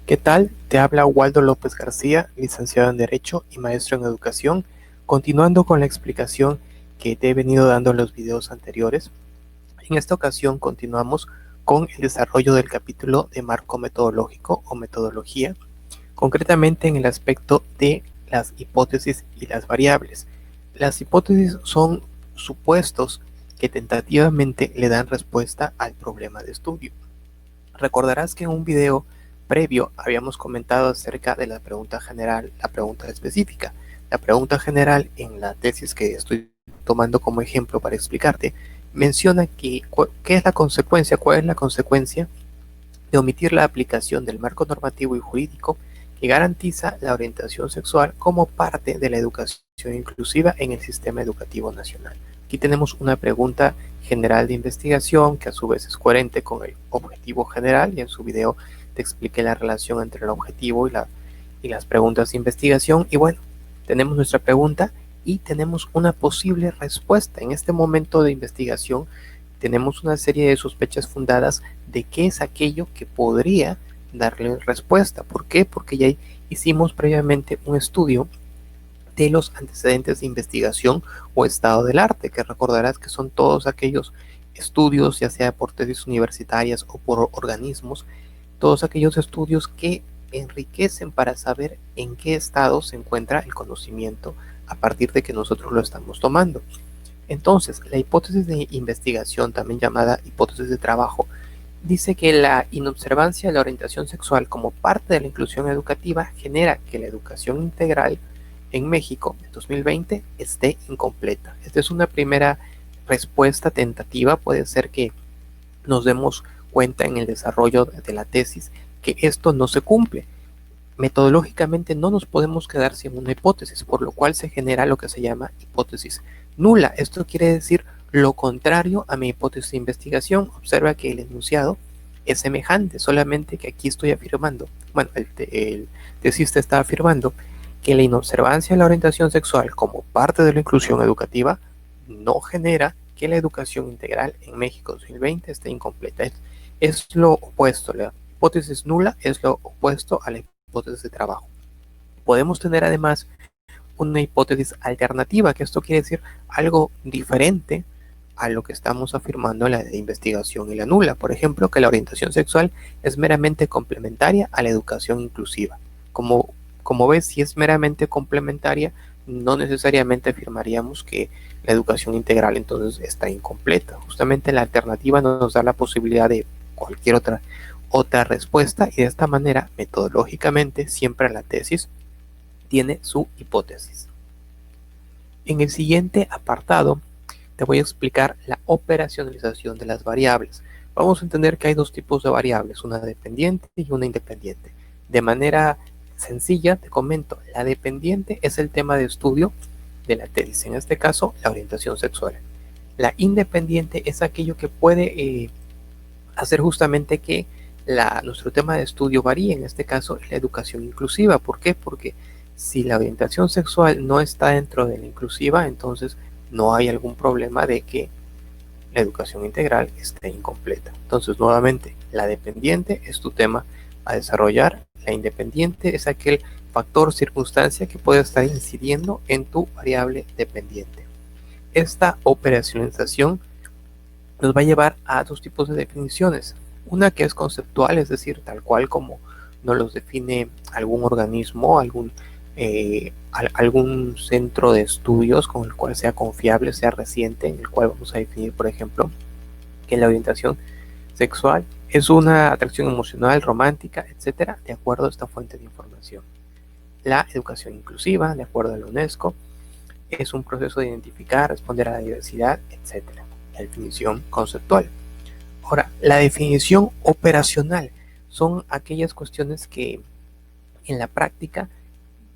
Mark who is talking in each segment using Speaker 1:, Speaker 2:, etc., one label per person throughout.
Speaker 1: ¿Qué tal? Te habla Waldo López García, licenciado en Derecho y maestro en Educación, continuando con la explicación que te he venido dando en los videos anteriores. En esta ocasión continuamos con el desarrollo del capítulo de marco metodológico o metodología, concretamente en el aspecto de las hipótesis y las variables. Las hipótesis son supuestos que tentativamente le dan respuesta al problema de estudio. Recordarás que en un video previo habíamos comentado acerca de la pregunta general, la pregunta específica. La pregunta general en la tesis que estoy tomando como ejemplo para explicarte menciona que qué es la consecuencia, cuál es la consecuencia de omitir la aplicación del marco normativo y jurídico que garantiza la orientación sexual como parte de la educación inclusiva en el sistema educativo nacional. Aquí tenemos una pregunta general de investigación que a su vez es coherente con el objetivo general, y en su video te expliqué la relación entre el objetivo y las preguntas de investigación. Y bueno, tenemos nuestra pregunta y tenemos una posible respuesta. En este momento de investigación tenemos una serie de sospechas fundadas de qué es aquello que podría darle respuesta. ¿Por qué? Porque ya hicimos previamente un estudio de los antecedentes de investigación o estado del arte, que recordarás que son todos aquellos estudios, ya sea por tesis universitarias o por organismos, todos aquellos estudios que enriquecen para saber en qué estado se encuentra el conocimiento a partir de que nosotros lo estamos tomando. Entonces, la hipótesis de investigación, también llamada hipótesis de trabajo, dice que la inobservancia de la orientación sexual como parte de la inclusión educativa genera que la educación integral en México en 2020 esté incompleta. Esta es una primera respuesta tentativa. Puede ser que nos demos cuenta en el desarrollo de la tesis que esto no se cumple. Metodológicamente no nos podemos quedar sin una hipótesis, por lo cual se genera lo que se llama hipótesis nula. Esto quiere decir lo contrario a mi hipótesis de investigación. Observa que el enunciado es semejante, solamente que aquí estoy afirmando, bueno, el tesista está afirmando que la inobservancia de la orientación sexual como parte de la inclusión educativa no genera que la educación integral en México 2020 esté incompleta. Es lo opuesto. La hipótesis nula es lo opuesto a la hipótesis de trabajo. Podemos tener además una hipótesis alternativa, que esto quiere decir algo diferente a lo que estamos afirmando en la de investigación y la nula. Por ejemplo, que la orientación sexual es meramente complementaria a la educación inclusiva. Como ves, si es meramente complementaria, no necesariamente afirmaríamos que la educación integral entonces está incompleta. Justamente la alternativa nos da la posibilidad de cualquier otra respuesta, y de esta manera, metodológicamente, siempre la tesis tiene su hipótesis. En el siguiente apartado te voy a explicar la operacionalización de las variables. Vamos a entender que hay dos tipos de variables, una dependiente y una independiente. De manera sencilla te comento, la dependiente es el tema de estudio de la tesis, en este caso la orientación sexual. La independiente es aquello que puede hacer justamente que nuestro tema de estudio varíe, en este caso la educación inclusiva. ¿Por qué? Porque si la orientación sexual no está dentro de la inclusiva, entonces no hay algún problema de que la educación integral esté incompleta. Entonces, nuevamente, la dependiente es tu tema a desarrollar. La independiente es aquel factor, circunstancia que puede estar incidiendo en tu variable dependiente. Esta operacionalización nos va a llevar a dos tipos de definiciones. Una que es conceptual, es decir, tal cual como nos los define algún organismo, algún centro de estudios con el cual sea confiable, sea reciente, en el cual vamos a definir, por ejemplo, que la orientación sexual es una atracción emocional, romántica, etcétera, de acuerdo a esta fuente de información. La educación inclusiva, de acuerdo a la UNESCO, es un proceso de identificar, responder a la diversidad, etcétera. La definición conceptual. Ahora, la definición operacional son aquellas cuestiones que en la práctica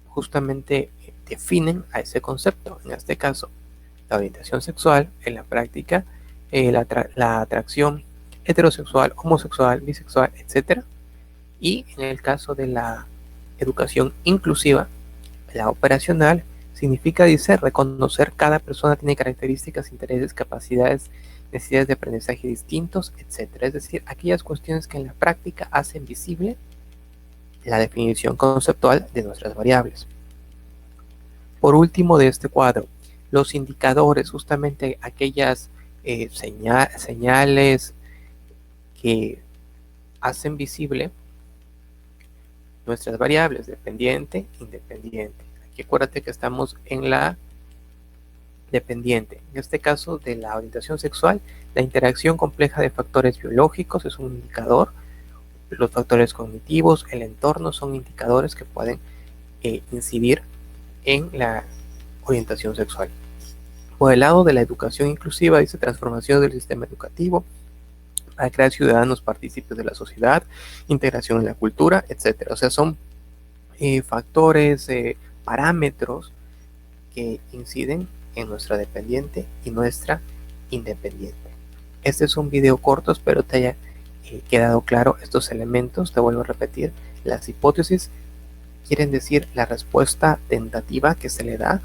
Speaker 1: justamente definen a ese concepto. En este caso, la orientación sexual, en la práctica, la atracción heterosexual, homosexual, bisexual, etc. Y en el caso de la educación inclusiva, la operacional significa, dice, reconocer cada persona tiene características, intereses, capacidades, necesidades de aprendizaje distintos, etc. Es decir, aquellas cuestiones que en la práctica hacen visible la definición conceptual de nuestras variables. Por último de este cuadro, los indicadores, justamente aquellas señales que hacen visible nuestras variables, dependiente, independiente. Aquí acuérdate que estamos en la dependiente. En este caso de la orientación sexual, la interacción compleja de factores biológicos es un indicador. Los factores cognitivos, el entorno son indicadores que pueden incidir en la orientación sexual. Por el lado de la educación inclusiva, dice transformación del sistema educativo para crear ciudadanos partícipes de la sociedad, integración en la cultura, etc. O sea, son factores, parámetros que inciden en nuestra dependiente y nuestra independiente. Este es un video corto, espero te haya quedado claro estos elementos. Te vuelvo a repetir, las hipótesis quieren decir la respuesta tentativa que se le da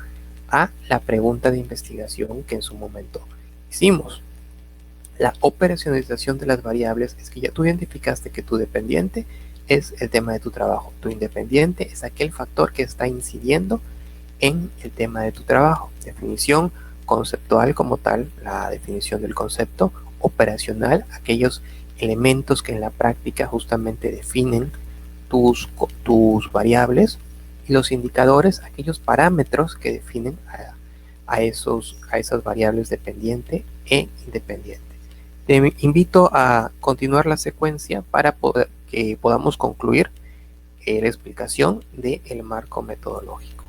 Speaker 1: a la pregunta de investigación que en su momento hicimos. La operacionalización de las variables es que ya tú identificaste que tu dependiente es el tema de tu trabajo. Tu independiente es aquel factor que está incidiendo en el tema de tu trabajo. Definición conceptual como tal, la definición del concepto. Operacional, aquellos elementos que en la práctica justamente definen tus variables. Y los indicadores, aquellos parámetros que definen a esas variables dependiente e independiente. Te invito a continuar la secuencia para que podamos concluir la explicación del marco metodológico.